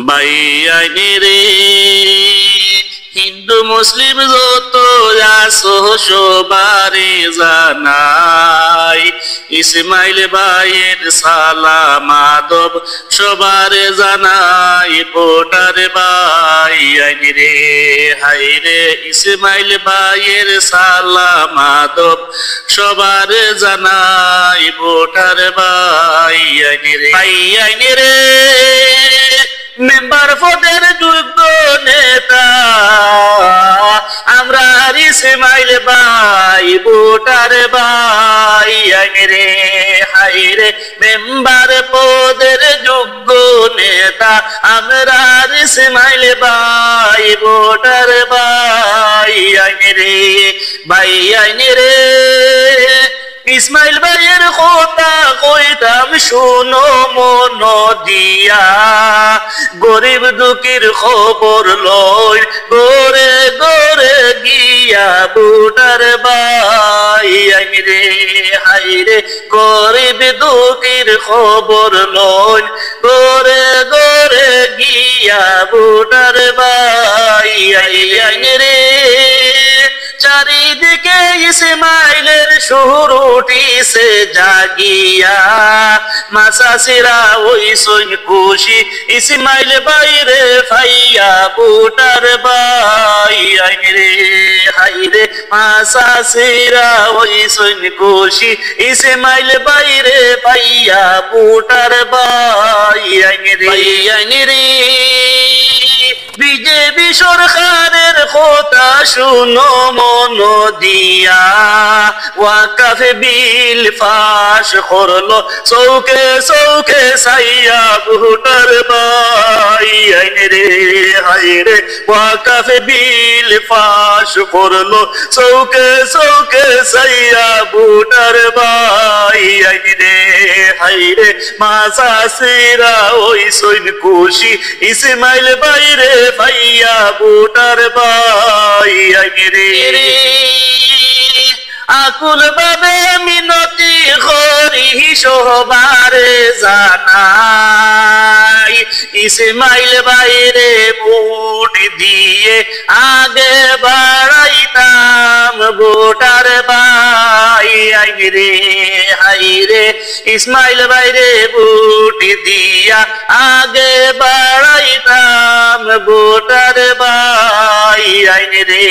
বাইয়াইনি রে হিন্দু মুসলিম যত আছো সবারে জানাই ইসমাইল ভাইয়ের সালাম আদব সবারে জানাই ভোটার বাইয়াইনি রে হাই রে ইসমাইল ভাইয়ের সালাম আদব সবারে জানাই ভোটার বাইয়াইনি রে মেম্বার পদের যোগ্য নেতা আমরা ইসমাইল ভাই ভোটার বাইয়াইনি রে হাই রে মেম্বার পদের যোগ্য নেতা আমরা ইসমাইল ভাই ভোটার বাইয়াইনি রে ইসমাইল ভাইয়ের কথা কইতাম শুনো মন দিয়া গরিব দুঃখীর খবর লই গোরে গোরে গিয়া ভোটার বাইয়াইনি রে হাই রে গরিব দুঃখীর খবর লই গোরে গোরে গিয়া ভোটার বাইয়াইনি রে চারিদিকে ইসমাইলের সুর উঠিছে জাগিয়া মাসাসিরা ওই সৈন খুশি ইসমাইল বাইরে ফাইয়া ভোটার বাইয়াইনি রে হাই রে মাসাসিরা ওই সৈন খুশি ইসমাইল বাইরে ফাইয়া ভোটার বাইয়াইনি রে বিজেপি সরকারের কথা শুনো মন দিয়া ওয়াকাফ বিল ফাঁস করলো চৌকে চৌকে সাইয়া ভোটার বাইয়াইনি রে হাই রে ওয়াকাফ বিল ফাঁস করলো চৌকে চৌকে সাইয়া ভোটার বাইয়াইনি রে হাই রে মাসাসিরা ওই সৈন খুশি ইসমাইল বাইরে ভাইয়া ভোটার বাইয়াইনি রে আকুল ভাবে মিনতি করি সবারে জানাই ইসমাইল বাইরে ভোট দিয়ে আগে বাড়াইতাম ভোটার বাইয়াইনি রে হাই রে ইসমাইল বাইরে ভোট দিয়া আগে বাড়াইতাম ভোটার বাইয়াইনি রে।